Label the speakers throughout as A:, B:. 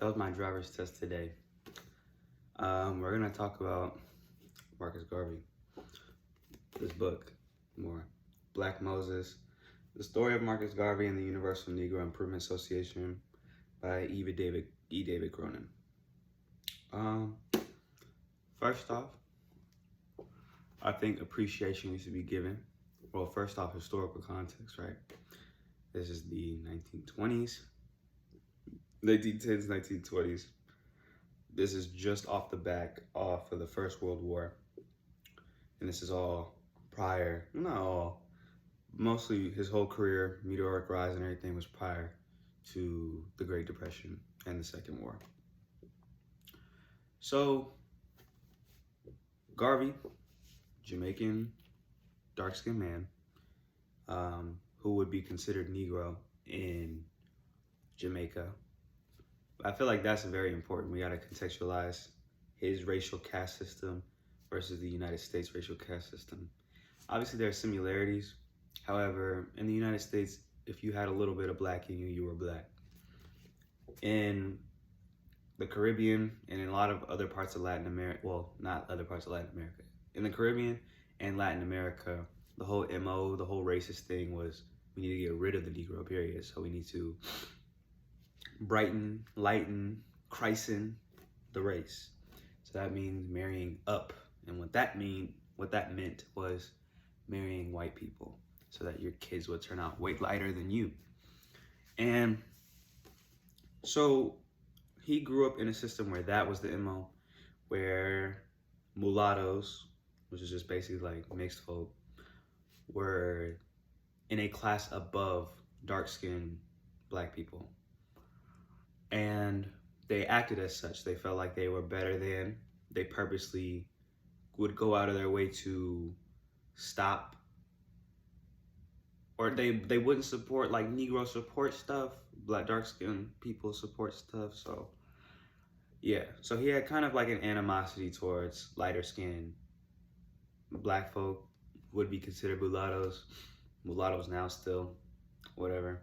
A: failed my driver's test today. We're gonna talk about Marcus Garvey, this book, more Black Moses, the story of Marcus Garvey and the Universal Negro Improvement Association by David Cronen. First off, I think appreciation needs to be given. Well, first off, historical context, right? This is the 1920s, 1910s, 1920s. This is just off the back off of the First World War. And this is all prior, not all, mostly his whole career, meteoric rise and everything was prior to the Great Depression and the Second War. So, Garvey, Jamaican, dark-skinned man, who would be considered Negro in Jamaica. I feel like that's very important. We gotta contextualize his racial caste system versus the United States racial caste system. Obviously there are similarities. However, in the United States, if you had a little bit of black in you, you were black. In the Caribbean and in a lot of other parts of Latin America, well, not other parts of Latin America, in the Caribbean and Latin America, the whole MO, the whole racist thing was we need to get rid of the Negro, period. So we need to brighten, lighten, christen the race. So that means marrying up. And what that meant was marrying white people so that your kids would turn out way lighter than you. And so he grew up in a system where that was the MO, where mulattoes, which is just basically like mixed folk, were in a class above dark-skinned black people. And they acted as such. They felt like they were better than. They purposely would go out of their way to stop, or they wouldn't support like Negro support stuff, black dark-skinned people support stuff. So yeah, so he had kind of like an animosity towards lighter skinned black folk, would be considered mulattoes now still, whatever.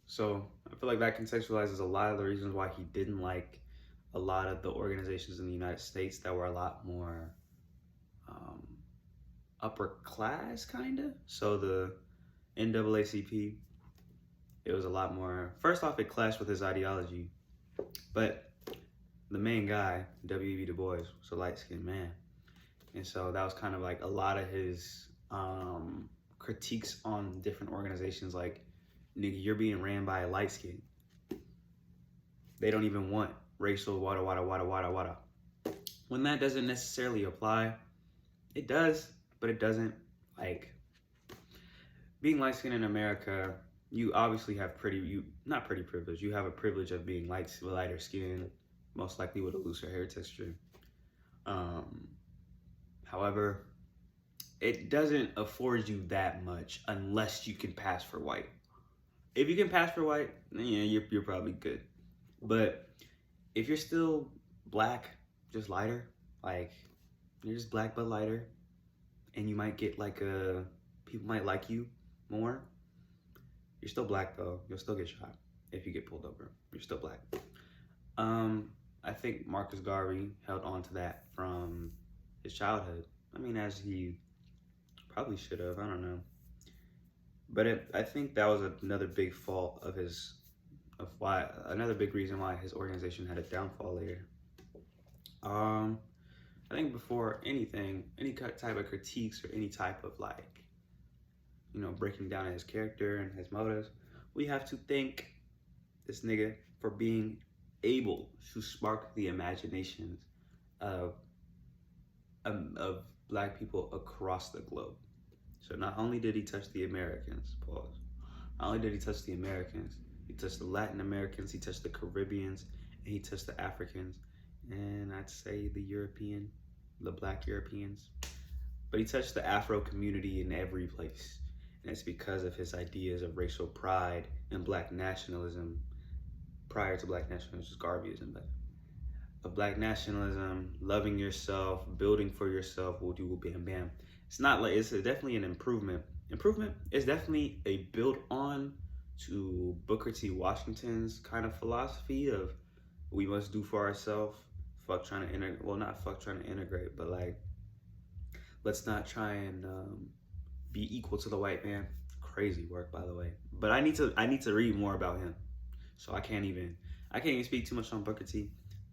A: So I feel like that contextualizes a lot of the reasons why he didn't like a lot of the organizations in the United States that were a lot more upper class, kind of. So the NAACP, it was a lot more, first off, it clashed with his ideology, but the main guy, W.E.B. Du Bois, was a light-skinned man. And so that was kind of like a lot of his critiques on different organizations, like, nigga, you're being ran by a light skin. They don't even want racial wada. When that doesn't necessarily apply, it does, but it doesn't. Like, being light skinned in America, you obviously have not pretty privilege, you have a privilege of being lighter skin, most likely with a looser hair texture. However, it doesn't afford you that much unless you can pass for white. If you can pass for white, then yeah, you're probably good. But if you're still black, just lighter, like you're just black but lighter, and you might get like people might like you more, you're still black though. You'll still get shot if you get pulled over. You're still black. I think Marcus Garvey held on to that from his childhood. I mean, as he probably should have, I don't know. But I think that was another big fault of another big reason why his organization had a downfall later. I think before anything, any type of critiques or any type of like, breaking down his character and his motives, we have to thank this nigga for being able to spark the imaginations of black people across the globe. So not only did he touch the Americans, not only did he touch the Americans, he touched the Latin Americans, he touched the Caribbeans, and he touched the Africans, and I'd say the black Europeans. But he touched the Afro community in every place. And it's because of his ideas of racial pride and black nationalism, prior to black nationalism, which is Garveyism, but of black nationalism, loving yourself, building for yourself, woo doo bam bam. It's not like, it's definitely an improvement. It's definitely a build on to Booker T. Washington's kind of philosophy of we must do for ourselves. Fuck trying to integrate. Well, not fuck trying to integrate, but like let's not try and be equal to the white man. Crazy work, by the way. But I need to read more about him. So I can't even speak too much on Booker T.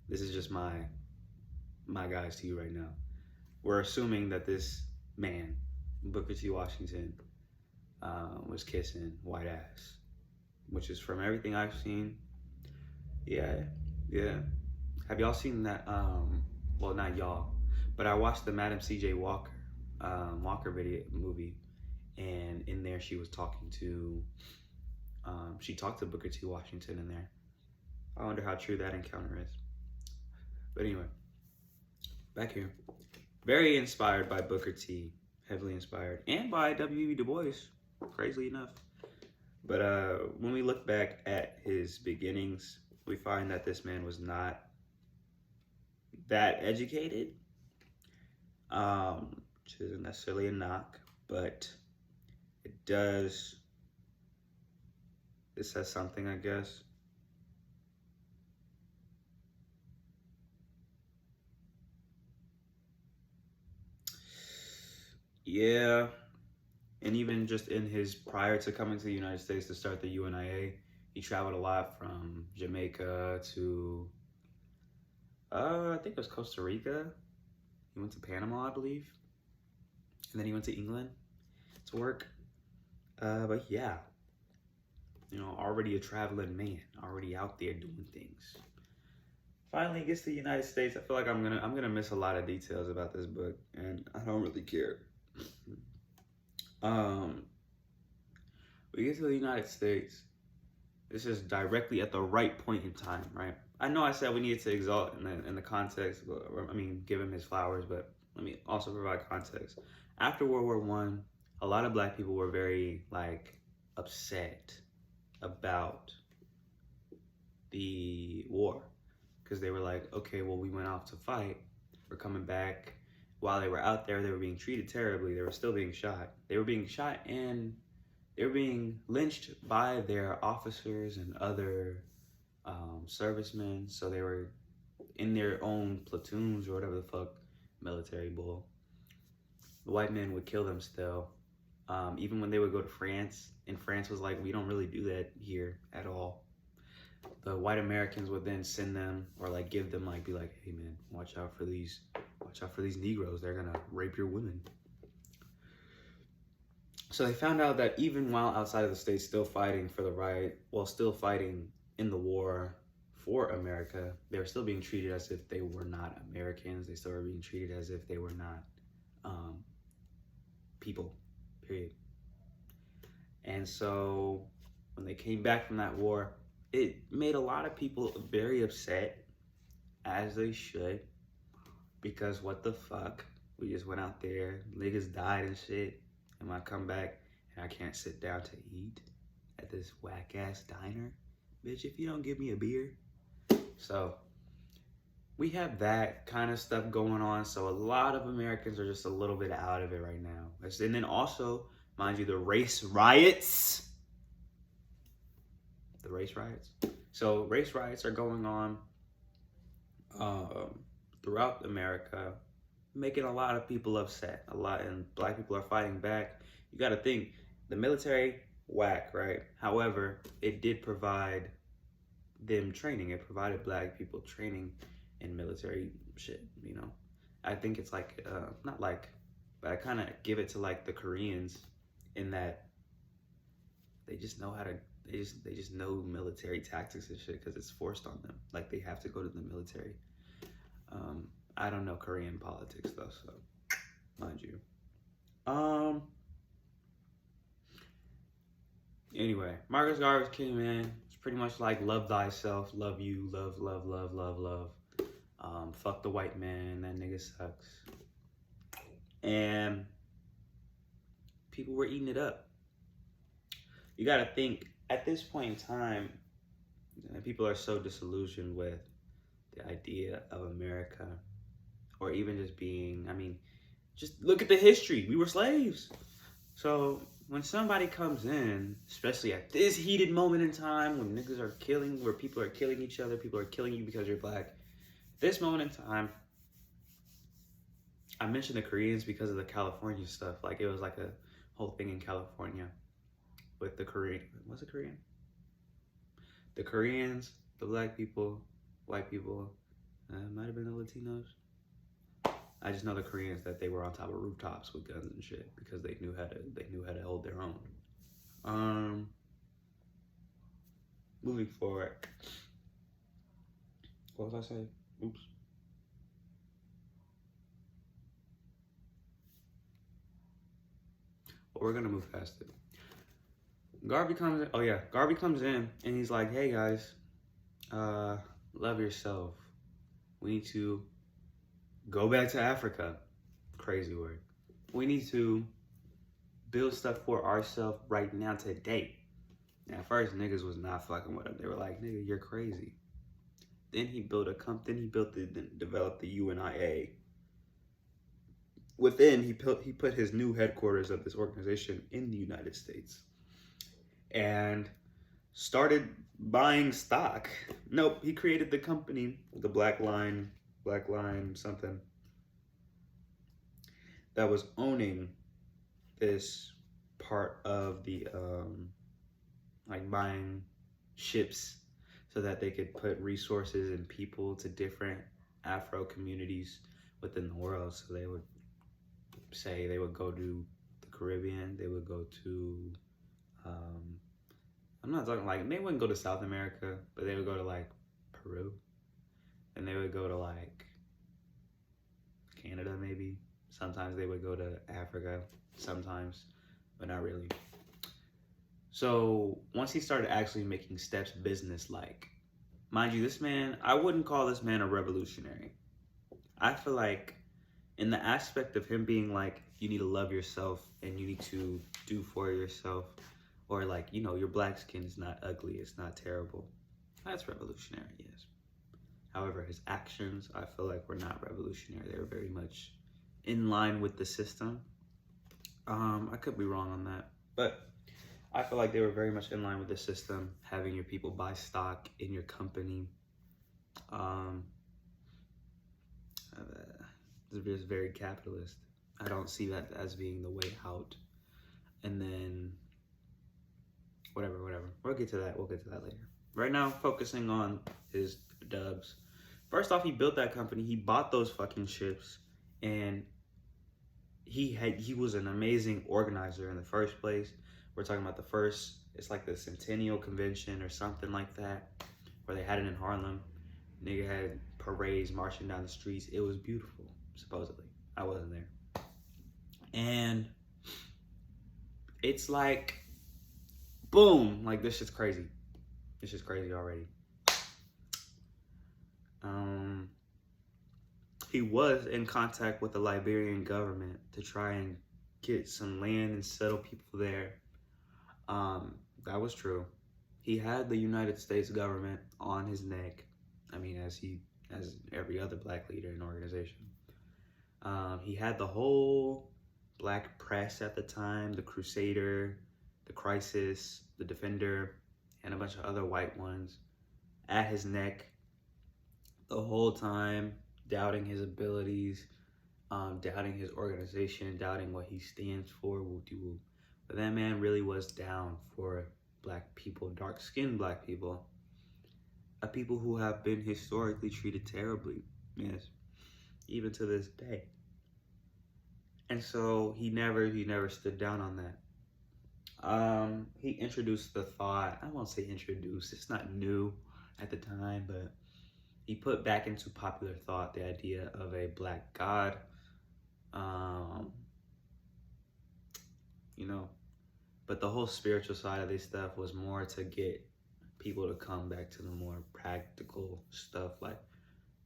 A: This is just my guys to you right now. We're assuming that this man, Booker T. Washington, was kissing white ass, which is from everything I've seen. Yeah. Have y'all seen that? Well, not y'all, but I watched the Madam C.J. Walker video movie, and in there she was talking to, she talked to Booker T. Washington in there. I wonder how true that encounter is. But anyway, back here. Very inspired by Booker T. Heavily inspired. And by W.E. Du Bois, crazily enough. But when we look back at his beginnings, we find that this man was not that educated. Which isn't necessarily a knock, but it says something, I guess. Yeah, and even just in his prior to coming to the United States to start the UNIA, he traveled a lot from Jamaica to, I think it was Costa Rica. He went to Panama, I believe, and then he went to England to work. But yeah, already a traveling man, already out there doing things. Finally gets to the United States. I feel like I'm gonna miss a lot of details about this book, and I don't really care. We get to the United States. This is directly at the right point in time, right? I know I said we needed to exalt in the context, give him his flowers, but let me also provide context. After World War I, a lot of black people were very upset about the war, because they were like, okay, well, we went off to fight, we're coming back. While they were out there, they were being treated terribly. They were still being shot. They were being shot and they were being lynched by their officers and other servicemen. So they were in their own platoons or whatever the fuck, military bull. The white men would kill them still. Even when they would go to France, and France was like, we don't really do that here at all. The white Americans would then send them or give them be like, hey man, watch out for these Negroes. They're gonna rape your women. So they found out that even while outside of the States, still fighting for the right, still fighting in the war for America, they were still being treated as if they were not Americans. They still were being treated as if they were not people, period. And so when they came back from that war, it made a lot of people very upset, as they should, because what the fuck? We just went out there, niggas died and shit, and I come back and I can't sit down to eat at this whack ass diner? Bitch, if you don't give me a beer. So we have that kind of stuff going on. So a lot of Americans are just a little bit out of it right now. And then also, mind you, the race riots. So race riots are going on throughout America, making a lot of people upset. And black people are fighting back. You got to think, the military, whack, right? However, it did provide them training. It provided black people training in military shit, I think it's but I kind of give it to the Koreans, in that they just know how to, they just know military tactics and shit because it's forced on them. They have to go to the military. I don't know Korean politics though, so mind you. Anyway, Marcus Garvey came in. It's pretty much love thyself, love you, love, love, love, love, love. Fuck the white man, that nigga sucks. And people were eating it up. You gotta think, at this point in time, people are so disillusioned with the idea of America, or even just being, just look at the history. We were slaves. So when somebody comes in, especially at this heated moment in time when niggas are killing, where people are killing each other, people are killing you because you're black. This moment in time, I mentioned the Koreans because of the California stuff. Like, it was like a whole thing in California with the Korean. Was it Korean? The Koreans, the black people, white people, might have been the Latinos. I just know the Koreans, that they were on top of rooftops with guns and shit because they knew how to hold their own. Moving forward, what was I saying? Oops. Well, we're gonna move past it. Garvey comes in. Oh yeah, Garvey comes in and he's like, "Hey guys, love yourself. We need to go back to Africa." Crazy word. We need to build stuff for ourselves right now, today. Now, at first, niggas was not fucking with him. They were like, "Nigga, you're crazy." Then he built developed the UNIA. Within, he put his new headquarters of this organization in the United States, and started buying stock. Nope, he created the company, the Black Line something, that was owning this part of the like buying ships so that they could put resources and people to different Afro communities within the world. So they would say they would go to the Caribbean, they would go to I'm not talking like, they wouldn't go to South America, but they would go to like Peru, and they would go to like Canada maybe. Sometimes they would go to Africa, sometimes, but not really. So once he started actually making steps business-like, mind you, this man, I wouldn't call this man a revolutionary. I feel like in the aspect of him being like, you need to love yourself and you need to do for yourself, or like, you know, your black skin is not ugly, it's not terrible. That's revolutionary, yes. However, his actions, I feel like, were not revolutionary. They were very much in line with the system. I could be wrong on that, but I feel like they were very much in line with the system, having your people buy stock in your company. It's just very capitalist. I don't see that as being the way out. And then, whatever. We'll get to that later. Right now, focusing on his dubs. First off, he built that company. He bought those fucking ships, and he was an amazing organizer in the first place. We're talking about the first, it's like the Centennial Convention or something like that, where they had it in Harlem. Nigga had parades marching down the streets. It was beautiful, supposedly. I wasn't there. And it's like, boom, like this shit's crazy. This shit's crazy already. He was in contact with the Liberian government to try and get some land and settle people there. That was true. He had the United States government on his neck. I mean, as every other black leader in organization. He had the whole black press at the time, the Crusader, the Crisis, the Defender, and a bunch of other white ones at his neck the whole time, doubting his abilities, doubting his organization, doubting what he stands for, woo-de-woo. But that man really was down for black people, dark-skinned black people, a people who have been historically treated terribly, yes, even to this day. And so he never stood down on that. He introduced the thought, I won't say introduced, it's not new at the time, but he put back into popular thought the idea of a black god, you know, but the whole spiritual side of this stuff was more to get people to come back to the more practical stuff, like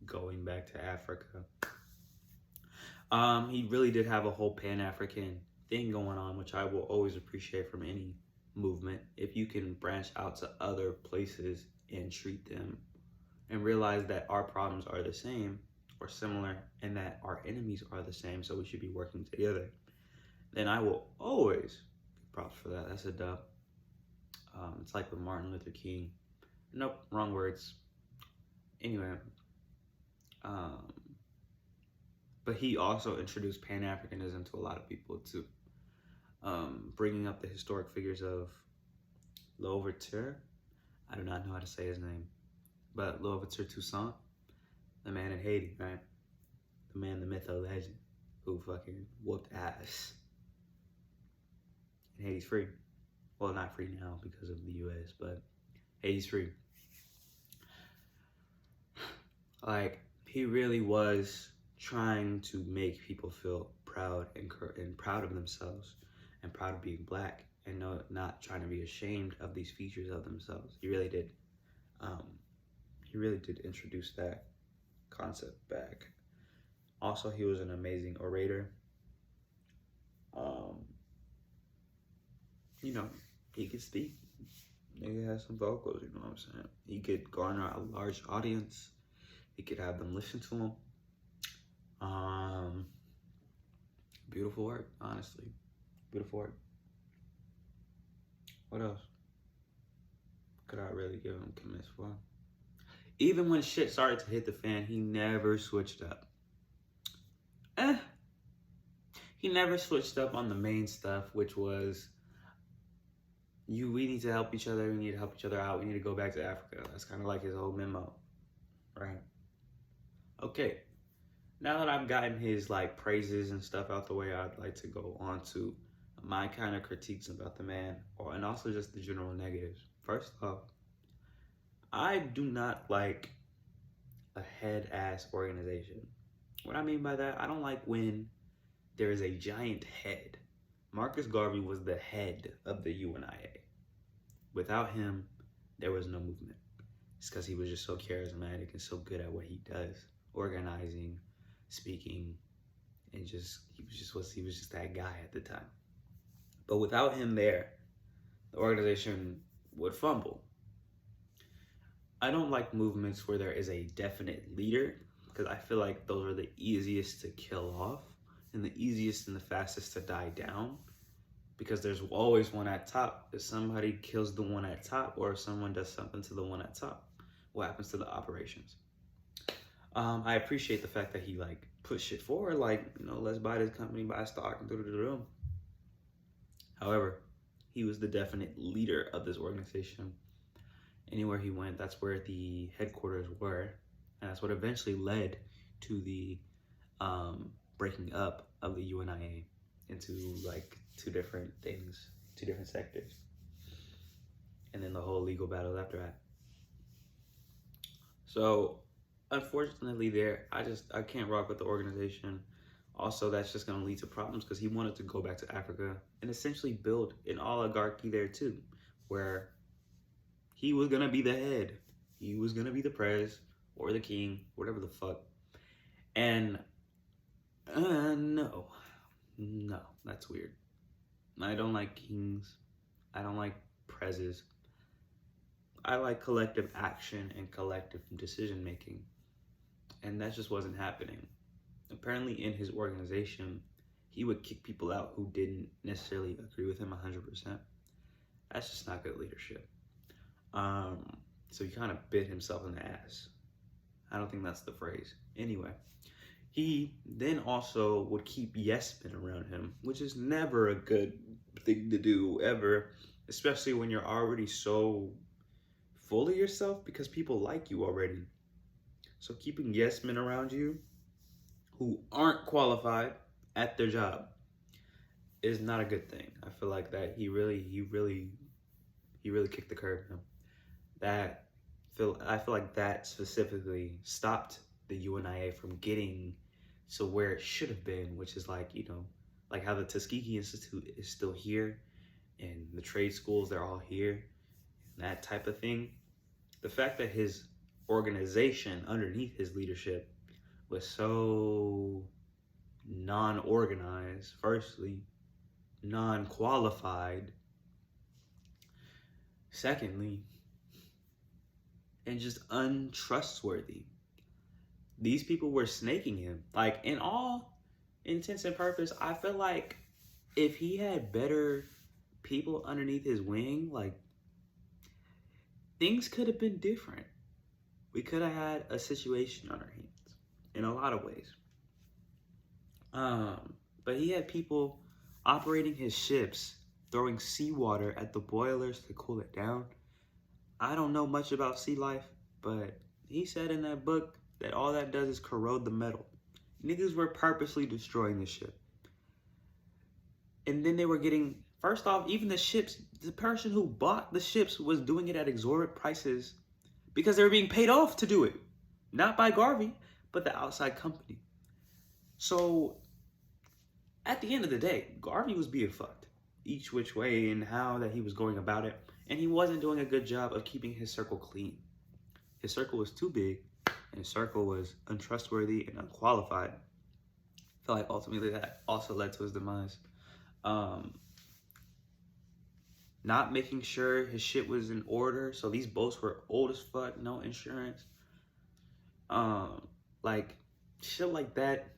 A: going back to Africa. He really did have a whole Pan-African thing going on, which I will always appreciate from any movement. If you can branch out to other places and treat them and realize that our problems are the same or similar, and that our enemies are the same, so we should be working together, then I will always Props for that. That's a dub. It's like with Martin Luther King. Nope, wrong words. Anyway, um, but he also introduced Pan-Africanism to a lot of people too. Bringing up the historic figures of Louverture. I do not know how to say his name, but Louverture Toussaint, the man in Haiti, right? The man, the myth, the legend, who fucking whooped ass. And Haiti's free. Well, not free now because of the U.S., but Haiti's free. Like, he really was trying to make people feel proud and proud of themselves and proud of being black, and not trying to be ashamed of these features of themselves. He really did. He really did introduce that concept back. Also, he was an amazing orator. You know, he could speak. Nigga has some vocals, you know what I'm saying? He could garner a large audience. He could have them listen to him. Beautiful work, honestly. Beautiful work. What else could I really give him comments for? Even when shit started to hit the fan, he never switched up. He never switched up on the main stuff, which was, we need to help each other, we need to help each other out, we need to go back to Africa. That's kind of like his whole memo, right? Okay, now that I've gotten his like praises and stuff out the way, I'd like to go on to my kind of critiques about the man, and also just the general negatives. First off, I do not like a head-ass organization. What I mean by that, I don't like when there is a giant head. Marcus Garvey was the head of the UNIA. Without him, there was no movement. It's because he was just so charismatic and so good at what he does, organizing, speaking, and he was just that guy at the time. But without him there, the organization would fumble. I don't like movements where there is a definite leader, because I feel like those are the easiest to kill off and the easiest and the fastest to die down, because there's always one at top. If somebody kills the one at top, or if someone does something to the one at top, what happens to the operations? I appreciate the fact that he like put shit forward, like, you know, let's buy this company, buy stock, and do. However, he was the definite leader of this organization. Anywhere he went, that's where the headquarters were, and that's what eventually led to the breaking up of the UNIA into like two different things, two different sectors, and then the whole legal battle after that. So unfortunately I can't rock with the organization. Also, that's just going to lead to problems, because he wanted to go back to Africa and essentially build an oligarchy there too, where he was going to be the head. He was going to be the prez or the king, whatever the fuck. And no, that's weird. I don't like kings. I don't like prezes. I like collective action and collective decision making. And that just wasn't happening. Apparently in his organization, he would kick people out who didn't necessarily agree with him 100%. That's just not good leadership. So he kind of bit himself in the ass. I don't think that's the phrase. Anyway, he then also would keep yes men around him, which is never a good thing to do ever, especially when you're already so full of yourself, because people like you already. So keeping yes men around you who aren't qualified at their job is not a good thing. I feel like that he really kicked the curb. I feel like that specifically stopped the UNIA from getting to where it should have been, which is like, you know, like how the Tuskegee Institute is still here and the trade schools, they're all here, and that type of thing. The fact that his organization underneath his leadership was so non-organized, firstly, non-qualified, secondly, and just untrustworthy. These people were snaking him. Like, in all intents and purpose, I feel like if he had better people underneath his wing, like, things could have been different. We could have had a situation on our hands in a lot of ways. But he had people operating his ships, throwing seawater at the boilers to cool it down. I don't know much about sea life, but he said in that book that all that does is corrode the metal. Niggas were purposely destroying the ship. And then they were getting, first off, even the ships, the person who bought the ships was doing it at exorbitant prices because they were being paid off to do it. Not by Garvey, but the outside company. So, at the end of the day, Garvey was being fucked each which way and how that he was going about it. And he wasn't doing a good job of keeping his circle clean. His circle was too big, and his circle was untrustworthy and unqualified. I feel like ultimately that also led to his demise. Not making sure his shit was in order. So these boats were old as fuck, no insurance. Like, shit like that,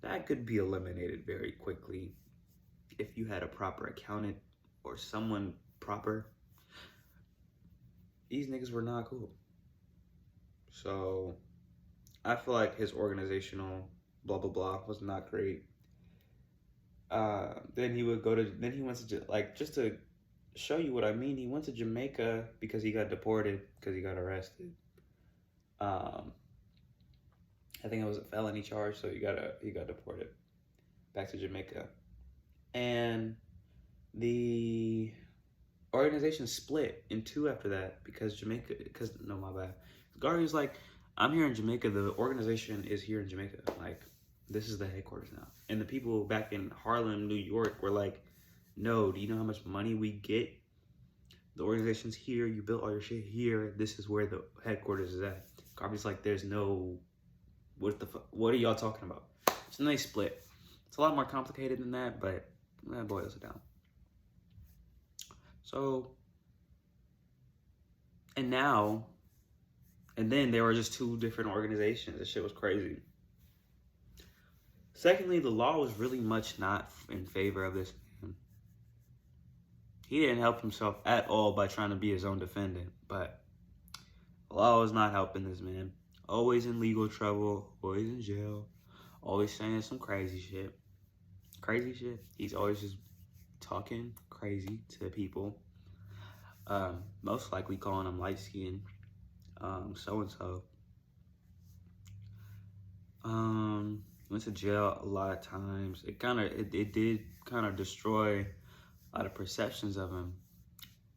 A: that could be eliminated very quickly if you had a proper accountant or someone proper. These niggas were not cool. So I feel like his organizational blah blah blah was not great. Then he went to, like, just to show you what I mean, he went to Jamaica because he got deported, because he got arrested. I think it was a felony charge, so he got deported back to Jamaica. And the organization split in two after that because Garvey was like, I'm here in Jamaica, the organization is here in Jamaica, like, this is the headquarters now. And the people back in Harlem, New York were like, no, do you know how much money we get? The organization's here, you built all your shit here, this is where the headquarters is at. Garvey's like, there's no, what are y'all talking about? So then they split. It's a lot more complicated than that, but that boils it down. So, and then there were just two different organizations. This shit was crazy. Secondly, the law was really much not in favor of this man. He didn't help himself at all by trying to be his own defendant, but the law was not helping this man. Always in legal trouble, always in jail, always saying some crazy shit. Crazy shit. He's always just talking crazy to people. Most likely calling him light skinned. So-and-so. Went to jail a lot of times. It did kind of destroy a lot of perceptions of him.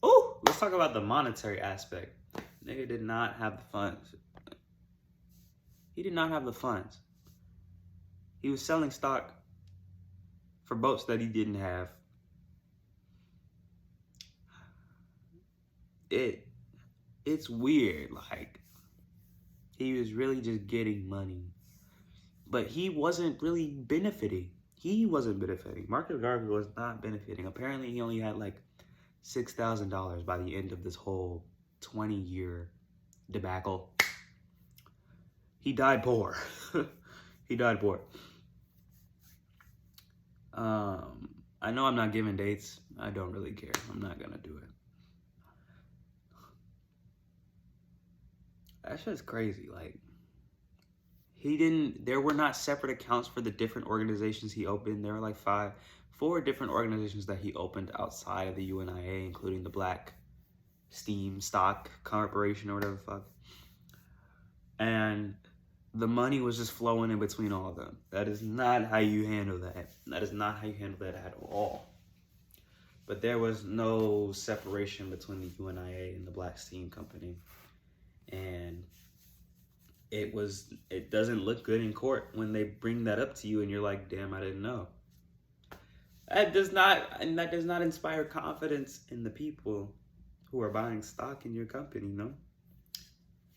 A: Oh, let's talk about the monetary aspect. Nigga did not have the funds. He did not have the funds. He was selling stock for boats that he didn't have. It's weird. Like, he was really just getting money, but he wasn't really benefiting. Marcus Garvey was not benefiting. Apparently, he only had like $6,000 by the end of this whole 20-year debacle. He died poor. He died poor. I know I'm not giving dates. I don't really care. I'm not gonna do it. That's just crazy. Like, there were not separate accounts for the different organizations he opened. There were like 4 different organizations that he opened outside of the UNIA, including the Black Steam Stock Corporation or whatever the fuck. And the money was just flowing in between all of them. That is not how you handle that. That is not how you handle that at all. But there was no separation between the UNIA and the Black Steam Company. And it doesn't look good in court when they bring that up to you and you're like, damn, I didn't know. That does not inspire confidence in the people who are buying stock in your company, no?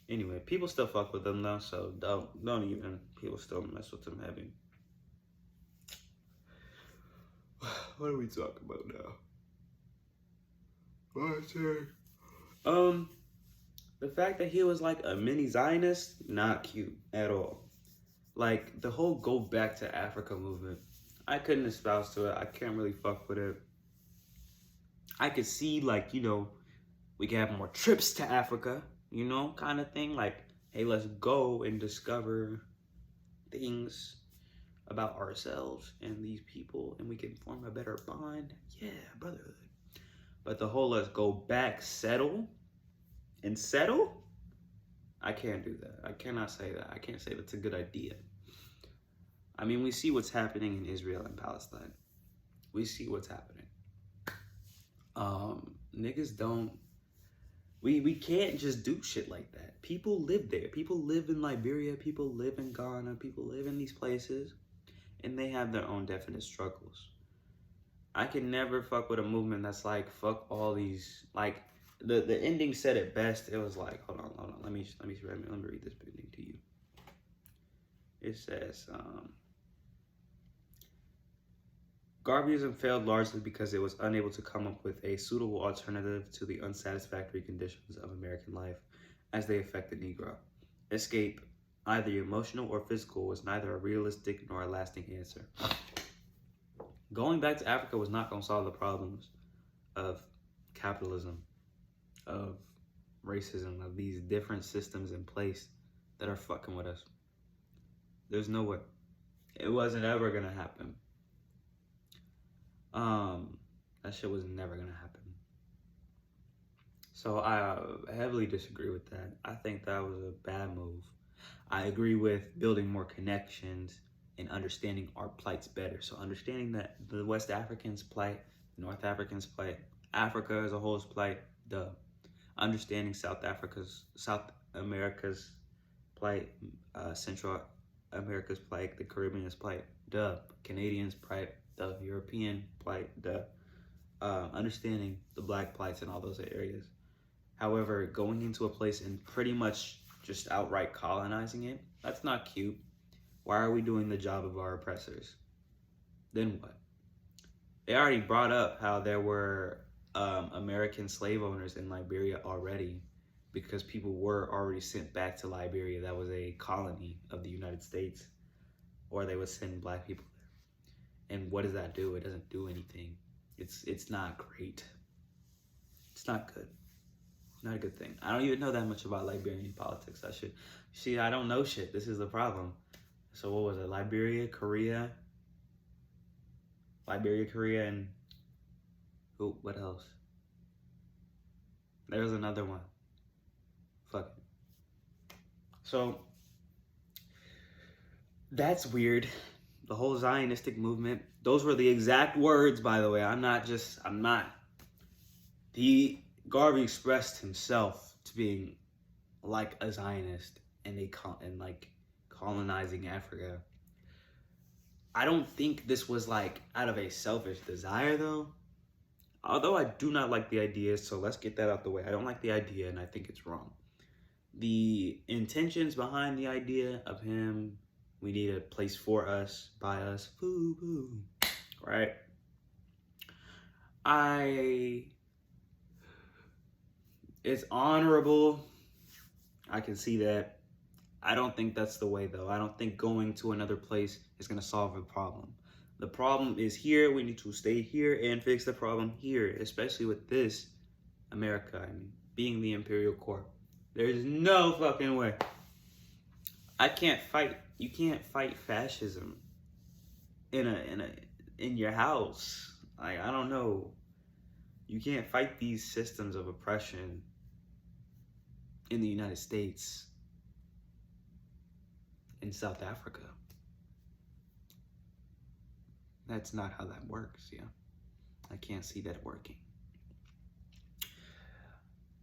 A: Anyway, people still fuck with them though, so don't even, people still mess with them heavy. What are we talking about now? The fact that he was like a mini Zionist, not cute at all. Like, the whole go back to Africa movement, I couldn't espouse to it. I can't really fuck with it. I could see, like, we can have more trips to Africa, kind of thing. Like, hey, let's go and discover things about ourselves and these people, and we can form a better bond. Yeah, brotherhood. But the whole let's go back, settle, I can't do that. I cannot say that. I can't say that's a good idea. I mean, we see what's happening in Israel and Palestine. We see what's happening. Niggas don't. We can't just do shit like that. People live there. People live in Liberia. People live in Ghana. People live in these places, and they have their own definite struggles. I can never fuck with a movement that's like, fuck all these, like, the ending said it best. It was like, hold on, let me read this ending to you. It says, Garveyism failed largely because it was unable to come up with a suitable alternative to the unsatisfactory conditions of American life as they affect the Negro. Escape, either emotional or physical, was neither a realistic nor a lasting answer. Going back to Africa was not going to solve the problems of capitalism, of racism, of these different systems in place that are fucking with us. There's no way. It wasn't ever going to happen. That shit was never going to happen. So I heavily disagree with that. I think that was a bad move. I agree with building more connections and understanding our plights better. So understanding that the West Africans' plight, North Africans' plight, Africa as a whole's plight, duh. Understanding South America's plight, Central America's plight, the Caribbean's plight, duh. Canadians' plight, duh. European plight, duh. Understanding the black plights in all those areas. However, going into a place and pretty much just outright colonizing it, that's not cute. Why are we doing the job of our oppressors? Then what? They already brought up how there were American slave owners in Liberia already because people were already sent back to Liberia. That was a colony of the United States, or they would send black people there. And what does that do? It doesn't do anything. It's not great. It's not good. Not a good thing. I don't even know that much about Liberian politics. I don't know shit. This is the problem. So what was it? Liberia, Korea, and what else? There was another one. Fuck it. So that's weird. The whole Zionistic movement. Those were the exact words, by the way. I'm not. Garvey expressed himself to being like a Zionist and like colonizing Africa. I don't think this was like out of a selfish desire though. Although I do not like the idea, so let's get that out the way. I don't like the idea and I think it's wrong. The intentions behind the idea of him, we need a place for us, by us, right? It's honorable. I can see that. I don't think that's the way though. I don't think going to another place is gonna solve a problem. The problem is here. We need to stay here and fix the problem here, especially with this America and being the imperial core. There's no fucking way. You can't fight fascism in your house. Like, I don't know. You can't fight these systems of oppression in the United States, in South Africa. That's not how that works, yeah. I can't see that working.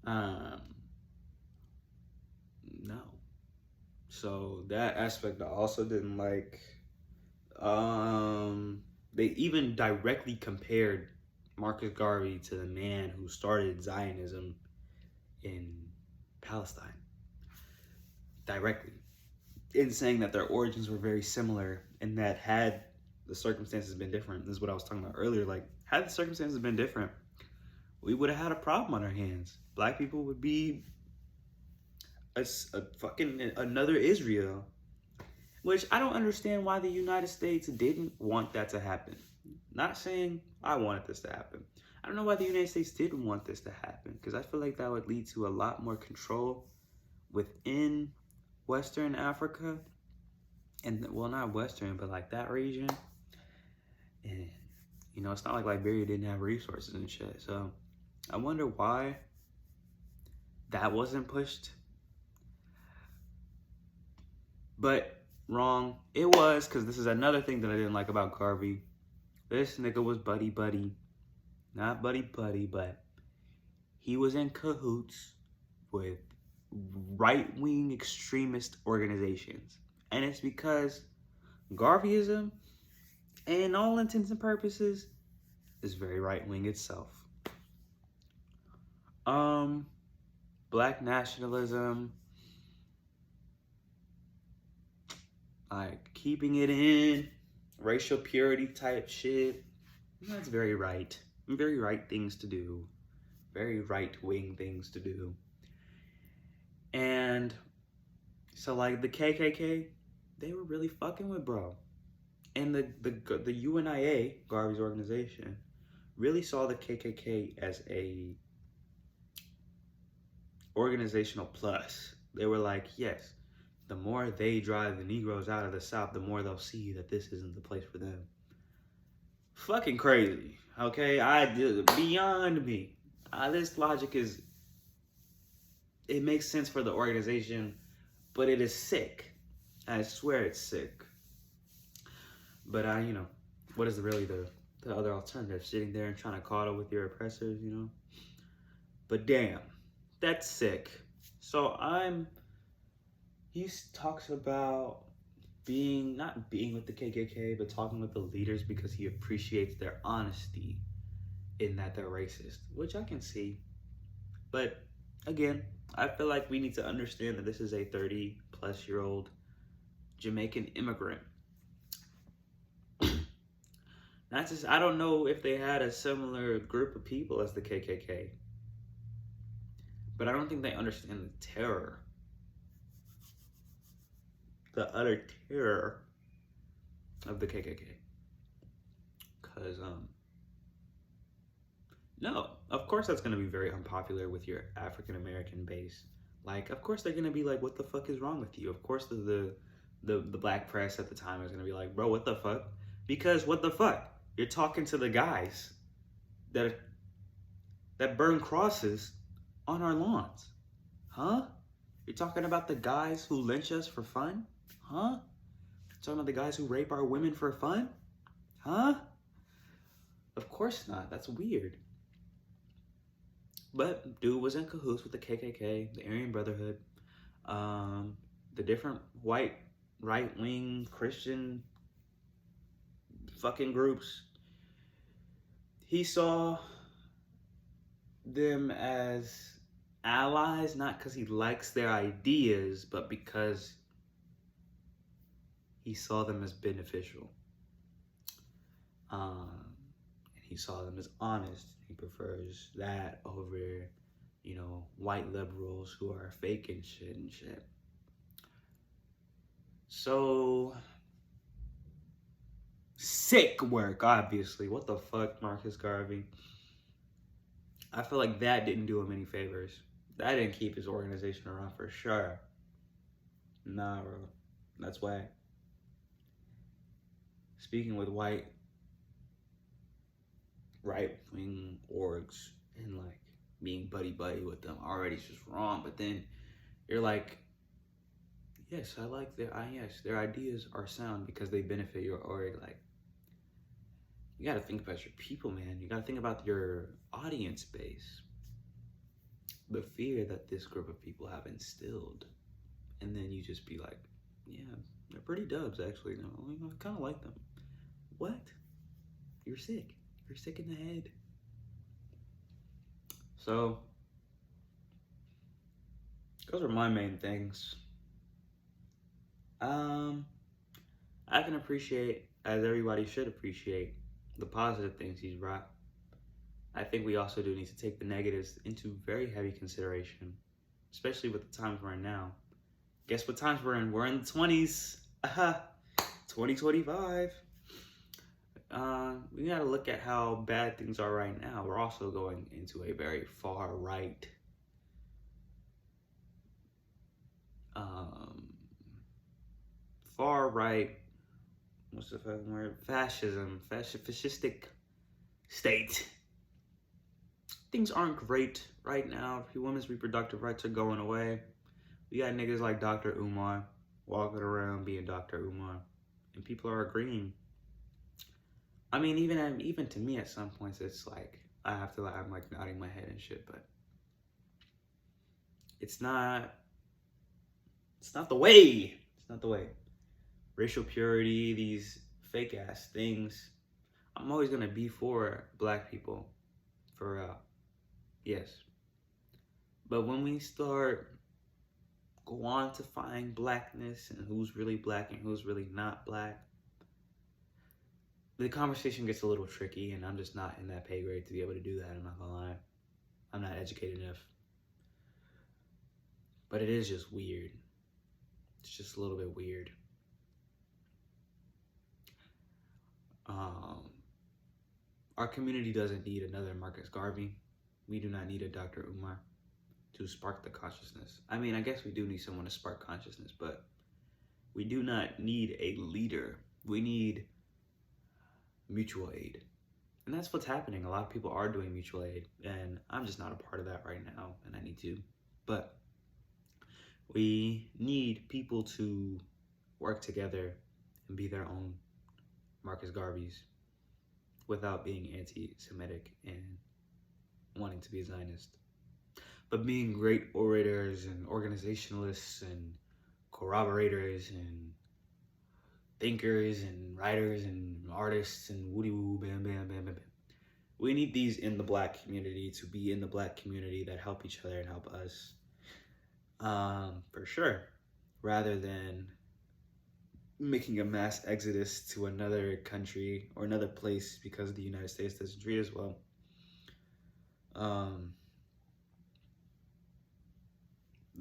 A: No. So that aspect I also didn't like. They even directly compared Marcus Garvey to the man who started Zionism in Palestine. Directly. In saying that their origins were very similar and that had the circumstances been different, this is what I was talking about earlier, like, had the circumstances been different, we would have had a problem on our hands. Black people would be a fucking another Israel, which I don't understand why the United States didn't want that to happen. Not saying I wanted this to happen. I don't know why the United States didn't want this to happen, because I feel like that would lead to a lot more control within Western Africa, and well, not Western, but like that region. And you know, it's not like Liberia didn't have resources and shit. So I wonder why that wasn't pushed. But wrong. It was, because this is another thing that I didn't like about Garvey. This nigga was buddy buddy. Not buddy buddy, but he was in cahoots with right-wing extremist organizations. And it's because Garveyism, in all intents and purposes, is very right-wing itself. Black nationalism, like keeping it in, racial purity type shit, that's very right. Very right things to do. Very right-wing things to do. And so like the KKK, they were really fucking with bro. And the UNIA, Garvey's organization, really saw the KKK as a organizational plus. They were like, yes, the more they drive the Negroes out of the South, the more they'll see that this isn't the place for them. Fucking crazy, okay? Beyond me. This logic it makes sense for the organization, but it is sick. I swear it's sick. But you know, what is really the other alternative? Sitting there and trying to coddle with your oppressors, you know? But damn, that's sick. So he talks about not being with the KKK, but talking with the leaders because he appreciates their honesty in that they're racist, which I can see. But again, I feel like we need to understand that this is a 30-plus-year-old Jamaican immigrant. I don't know if they had a similar group of people as the KKK, but I don't think they understand the terror, the utter terror of the KKK. Because, no, of course that's going to be very unpopular with your African-American base. Like, of course they're going to be like, what the fuck is wrong with you? Of course the black press at the time is going to be like, bro, what the fuck? Because what the fuck? You're talking to the guys that burn crosses on our lawns. Huh? You're talking about the guys who lynch us for fun? Huh? You're talking about the guys who rape our women for fun? Huh? Of course not. That's weird. But dude was in cahoots with the KKK, the Aryan Brotherhood, the different white, right-wing, Christian fucking groups. He saw them as allies, not because he likes their ideas, but because he saw them as beneficial. And he saw them as honest. He prefers that over, you know, white liberals who are fake and shit. So, sick work, obviously. What the fuck, Marcus Garvey? I feel like that didn't do him any favors. That didn't keep his organization around for sure. Nah, bro. That's whack. Speaking with white right-wing orgs and like being buddy-buddy with them already is just wrong. But then you're like, yes, I like their ideas are sound because they benefit your org. Like, you gotta think about your people, man. You gotta think about your audience base. The fear that this group of people have instilled. And then you just be like, yeah, they're pretty dubs, actually. No, I kind of like them. What? You're sick. You're sick in the head. So, those are my main things. I can appreciate, as everybody should appreciate, the positive things he's brought. I think we also do need to take the negatives into very heavy consideration, especially with the times we're in now. Guess what times we're in? We're in the 20s. 2025. we gotta look at how bad things are right now. We're also going into a very far right what's the fucking word? Fascistic state. Things aren't great right now. Women's reproductive rights are going away. We got niggas like Dr. Umar walking around being Dr. Umar, and people are agreeing. I mean, even to me at some points, it's like I'm like nodding my head and shit, but it's not the way. It's not the way. Racial purity, these fake ass things. I'm always gonna be for black people, for real. Yes. But when we start quantifying blackness and who's really black and who's really not black, the conversation gets a little tricky, and I'm just not in that pay grade to be able to do that. I'm not gonna lie. I'm not educated enough. But it is just weird. It's just a little bit weird. Our community doesn't need another Marcus Garvey. We do not need a Dr. Umar to spark the consciousness. I mean, I guess we do need someone to spark consciousness, but we do not need a leader. We need mutual aid. And that's what's happening. A lot of people are doing mutual aid, and I'm just not a part of that right now, and I need to. But we need people to work together and be their own Marcus Garveys without being anti-Semitic and wanting to be a Zionist, but being great orators and organizationalists and corroborators and thinkers and writers and artists and woody woo bam bam bam bam bam. We need these in the black community to be in the black community that help each other and help us, for sure, rather than making a mass exodus to another country or another place because the United States doesn't treat us well.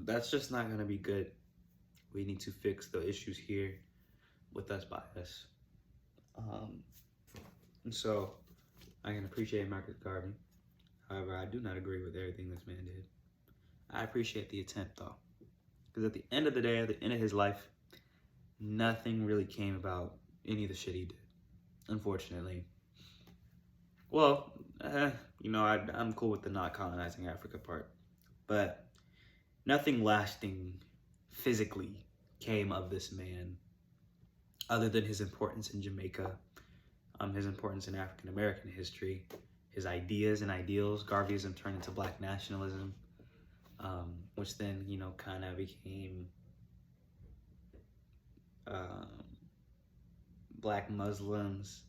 A: That's just not going to be good. We need to fix the issues here with us by us. And so I can appreciate Marcus Garvey. However, I do not agree with everything this man did. I appreciate the attempt though, because at the end of the day, at the end of his life, nothing really came about any of the shit he did, unfortunately. Well, I'm cool with the not colonizing Africa part, but nothing lasting physically came of this man other than his importance in Jamaica, his importance in African American history, his ideas and ideals. Garveyism turned into black nationalism, which then, kind of became black Muslims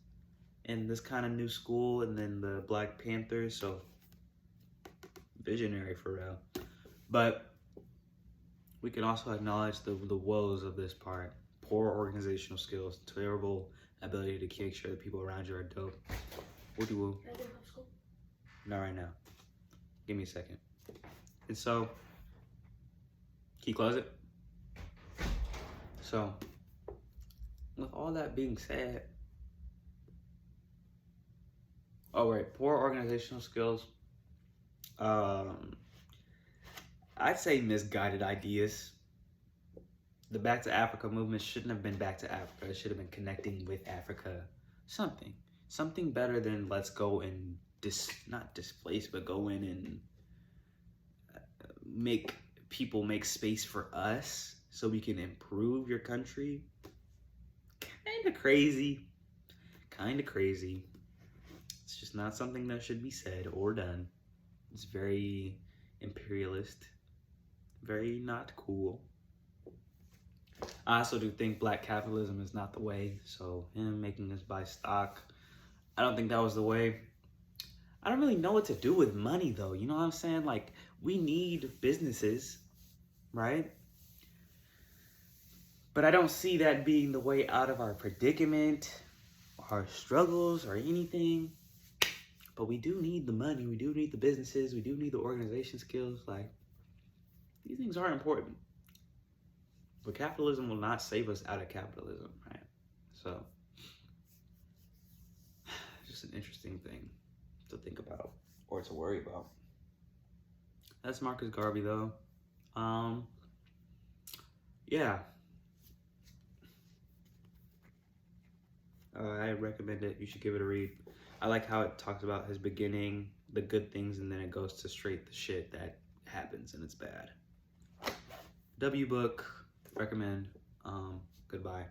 A: and this kind of new school, and then the Black Panthers. So visionary for real. But we can also acknowledge the woes of this part. Poor organizational skills, terrible ability to make sure the people around you are dope. Woody woo.
B: Can I get a popsicle?
A: Not right now. Give me a second. And so, can you close it? So, with all that being said, poor organizational skills. I'd say misguided ideas. The Back to Africa movement shouldn't have been Back to Africa. It should have been connecting with Africa. Something better than let's go and not displace, but go in and make people make space for us so we can improve your country. Kind of crazy. It's just not something that should be said or done. It's very imperialist, very not cool. I also do think black capitalism is not the way. So him making us buy stock, I don't think that was the way. I don't really know what to do with money though. You know what I'm saying? Like, we need businesses, right? But I don't see that being the way out of our predicament, our struggles, or anything. But we do need the money. We do need the businesses. We do need the organization skills. Like, these things are important. But capitalism will not save us out of capitalism, right? So, interesting thing to think about or to worry about. That's Marcus Garvey, though. Yeah. I recommend it. You should give it a read. I like how it talks about his beginning, the good things, and then it goes to straight the shit that happens and it's bad. W book, recommend. Goodbye.